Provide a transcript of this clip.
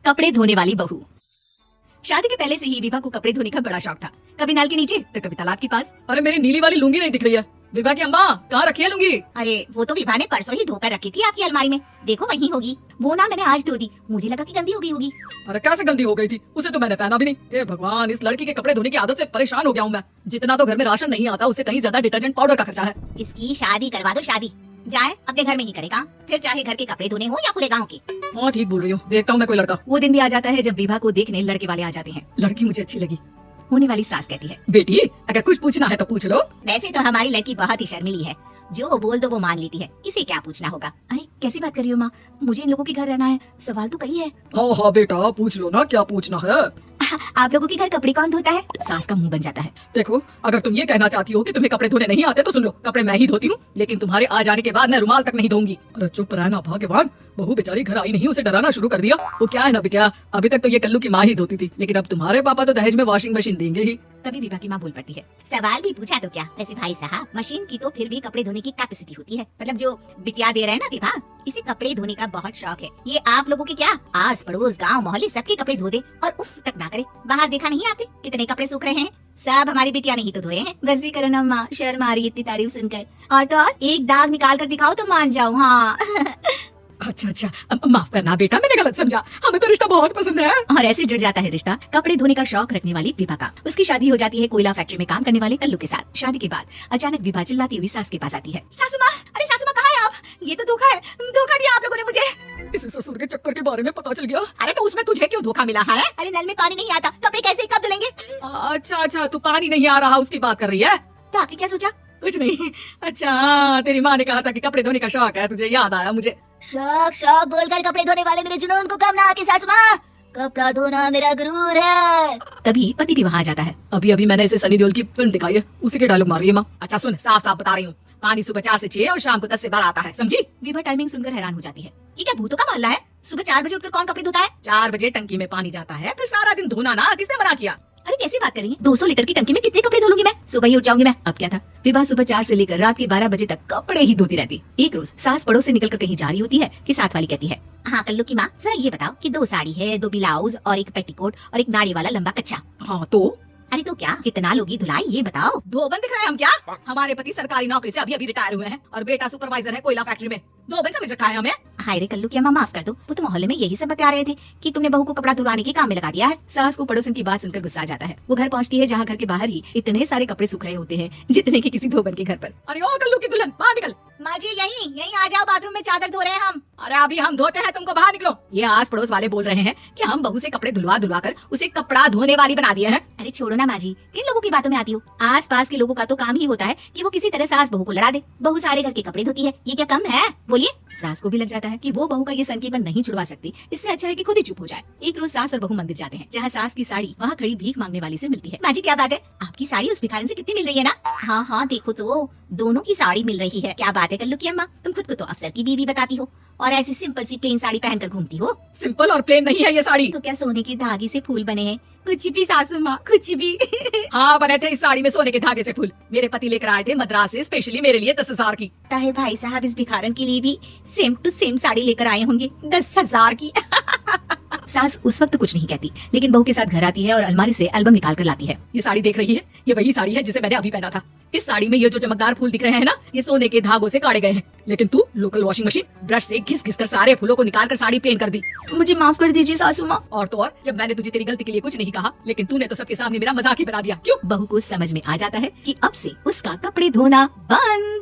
कपड़े धोने वाली बहू। शादी के पहले से ही विभा को कपड़े धोने का बड़ा शौक था, कभी नाल के नीचे तो कभी तालाब के पास। अरे मेरी नीली वाली लुंगी नहीं दिख रही है। विभा की अम्मा कहाँ रखी है लुंगी? अरे वो तो विभा ने परसों ही धोकर रखी थी आपकी अलमारी में, देखो वहीं होगी। वो ना मैंने आज धो दी, मुझे लगा कि गंदी हो गई होगी। अरे कैसे गंदी हो गई थी, उसे तो मैंने पहना भी नहीं। हे भगवान, इस लड़की के कपड़े धोने की आदत से परेशान हो गया हूँ मैं। जितना तो घर में राशन नहीं आता, उससे कहीं ज्यादा डिटर्जेंट पाउडर का खर्चा है। इसकी शादी करवा दो, शादी जाए अपने घर में ही करेगा, फिर चाहे घर के कपड़े धोने हो या पूरे गाँव के। हाँ ठीक बोल रही हूँ, देखता हूँ मैं कोई लड़का। वो दिन भी आ जाता है जब विभा को देखने लड़के वाले आ जाते हैं। लड़की मुझे अच्छी लगी। होने वाली सास कहती है, बेटी अगर कुछ पूछना है तो पूछ लो। वैसे तो हमारी लड़की बहुत ही शर्मीली है, जो वो बोल दो वो मान लेती है, इसे क्या पूछना होगा। अरे कैसी बात कर रही हो माँ, मुझे इन लोगों के घर रहना है, सवाल तो कई है। हाँ हाँ बेटा पूछ लो ना, क्या पूछना है। आप लोगों के घर कपड़े कौन धोता है? सास का मुंह बन जाता है। देखो अगर तुम ये कहना चाहती हो कि तुम्हें कपड़े धोने नहीं आते तो सुन लो, कपड़े मैं ही धोती हूँ, लेकिन तुम्हारे आ जाने के बाद मैं रुमाल तक नहीं धोऊंगी। अरे चुप रहना भगवान, बहू बेचारी घर आई नहीं, उसे डराना शुरू कर दिया। वो क्या है ना बेटा, अभी तक तो ये कल्लू की माँ ही धोती थी, लेकिन अब तुम्हारे पापा तो दहेज में वॉशिंग मशीन देंगे ही। तभी विभा की माँ बोल पड़ती है, सवाल भी पूछा तो क्या। वैसे भाई साहब, मशीन की तो फिर भी कपड़े धोने की कैपेसिटी होती है, मतलब जो बिटिया दे रहे हैं ना विभा, इसे कपड़े धोने का बहुत शौक है। ये आप लोगों के क्या आस पड़ोस गांव मोहल्ले सबके कपड़े धो दे और उफ तक ना करे। बाहर देखा नहीं आपने कितने कपड़े सूख रहे हैं? सब हमारी बिटिया ने ही तो धोए हैं। बस भी करो ना माँ, शर्म आ रही है इतनी तारीफ सुनकर। और तो और एक दाग निकाल कर दिखाओ तो मान जाऊँ। हाँ अच्छा अच्छा, माफ करना बेटा, मैंने गलत समझा, हमें तो रिश्ता बहुत पसंद है। और ऐसे जुड़ जाता है रिश्ता कपड़े धोने का शौक रखने वाली विभा का। उसकी शादी हो जाती है कोयला फैक्ट्री में काम करने वाले कल्लू के साथ। शादी के बाद अचानक विभा चिल्लाती हुई सास के पास आती है, सासू माँ, अरे सासू माँ कहाँ है आप? ये तो धोखा है, धोखा दिया आप लोगों ने मुझे। इस ससुर के चक्कर के बारे में पता चल गया। अरे तो उसमें तुझे क्यों धोखा मिला है? अरे नल में पानी नहीं आता, कपड़े कैसे कब धुलेंगे? अच्छा अच्छा, तू पानी नहीं आ रहा उसकी बात कर रही है? तो आपने क्या सोचा? कुछ नहीं। अच्छा तेरी माँ ने कहा था कि कपड़े धोने का शौक है, तुझे याद आया मुझे। शौक शौक बोलकर कपड़े धोने वाले मेरे जुनून को कम ना आके सासू माँ, कपड़ा धोना मेरा गुरूर है। तभी पति भी वहाँ आ जाता है। अभी अभी मैंने इसे सनी देओल की फिल्म दिखाई है, उसी के डायलॉग मार रही है माँ। अच्छा सुन, साफ साफ बता रही हूँ, पानी सुबह 4 से 6 और शाम को 10 से 12 आता है, समझी? विभा टाइमिंग सुनकर हैरान हो जाती है। ये क्या भूतों का मोहल्ला है? सुबह 4 बजे उठकर कौन कपड़े धोता है? 4 बजे टंकी में पानी जाता है, फिर सारा दिन धोना ना, किसने मना किया? अरे कैसी बात कर रही है, 200 लीटर की टंकी में कितने कपड़े धो लूंगी मैं, सुबह ही उठ जाऊंगी मैं। अब क्या था, विभा सुबह 4 से लेकर रात के 12 बजे तक कपड़े ही धोती रहती। एक रोज सास पड़ोस से निकलकर कहीं जा रही होती है कि साथ वाली कहती है, हाँ कल्लू की माँ, जरा ये बताओ कि 2 साड़ी है, 2 ब्लाउज और एक पेटीकोट और एक नाड़ी वाला लंबा कच्चा। हाँ तो अरे तो क्या कितना लोगी धुलाई, ये बताओ। धोबन दिख रहे हैं हम क्या? हमारे पति सरकारी नौकरी से अभी अभी रिटायर हुए हैं और बेटा सुपरवाइजर है कोयला फैक्ट्री में। धोबन समझ रखा है हमें? हाय रे कल्लू की अम्मा, माफ कर दो, वो तो मोहल्ले में यही सब बता रहे थे कि तुमने बहू को कपड़ा धुलवाने के काम में लगा दिया है। सास को पड़ोसन की बात सुनकर गुस्सा आ जाता है। वो घर पहुंचती है जहाँ घर के बाहर ही इतने सारे कपड़े सूख रहे होते हैं जितने कि किसी धोबन के घर पर। अरे ओ कल्लू की दुल्हन, बाहर निकल। माँ जी यहीं आ जाओ, बाथरूम में चादर धो रहे हैं हम। अरे अभी हम धोते हैं, तुमको बाहर निकलो। ये आस पड़ोस वाले बोल रहे हैं कि हम बहू से कपड़े धुलवा धुलवा कर उसे कपड़ा धोने वाली बना दिए हैं। अरे छोड़ो ना माँ जी, किन लोगों की बातों में आती हो? आस पास के लोगों का तो काम ही होता है कि वो किसी तरह सास बहू को लड़ा दे। बहू सारे घर के कपड़े धोती है, ये क्या कम है? बोलिए। सास को भी लग जाता है कि वो बहू का ये संकीपन नहीं छुड़वा सकती, इससे अच्छा है कि खुद ही चुप हो जाए। एक रोज सास और बहू मंदिर जाते हैं, जहाँ सास की साड़ी वहाँ खड़ी भीख मांगने वाली से मिलती है। माँ जी क्या बात है, आपकी साड़ी उस भिखारी से कितनी मिल रही है ना? हाँ हाँ देखो तो, दोनों की साड़ी मिल रही है। क्या बात है कल्लू की अम्मा, तुम खुद को तो अफसर की बीवी बताती हो और ऐसी सिंपल सी प्लेन साड़ी पहनकर घूमती हो। सिंपल और प्लेन नहीं है ये साड़ी। तो क्या सोने के धागे से फूल बने हैं? कुछ भी सासू माँ, कुछ भी। हाँ बने थे इस साड़ी में सोने के धागे से फूल। मेरे पति लेकर आए थे मद्रास से स्पेशली मेरे लिए 10,000 की। ताहे भाई साहब इस भिखारन के लिए भी सेम टू सेम साड़ी लेकर आए होंगे 10,000 की। सास उस वक्त कुछ नहीं कहती, लेकिन बहू के साथ घर आती है और अलमारी से एल्बम निकाल कर लाती है। ये साड़ी देख रही है, ये वही साड़ी है जिसे मैंने अभी पहना था। इस साड़ी में ये जो चमकदार फूल दिख रहे हैं ना, ये सोने के धागों से काटे गए हैं, लेकिन तू लोकल वॉशिंग मशीन ब्रश से घिस घिस कर सारे फूलों को निकाल कर साड़ी प्लेन कर दी। मुझे माफ कर दीजिए सासू माँ। और तो और, जब मैंने तुझे तेरी गलती के लिए कुछ नहीं कहा, लेकिन तूने तो सबके सामने मेरा मजाक ही बना दिया। क्यों? बहू को समझ में आ जाता है कि अब से उसका कपड़े धोना बंद।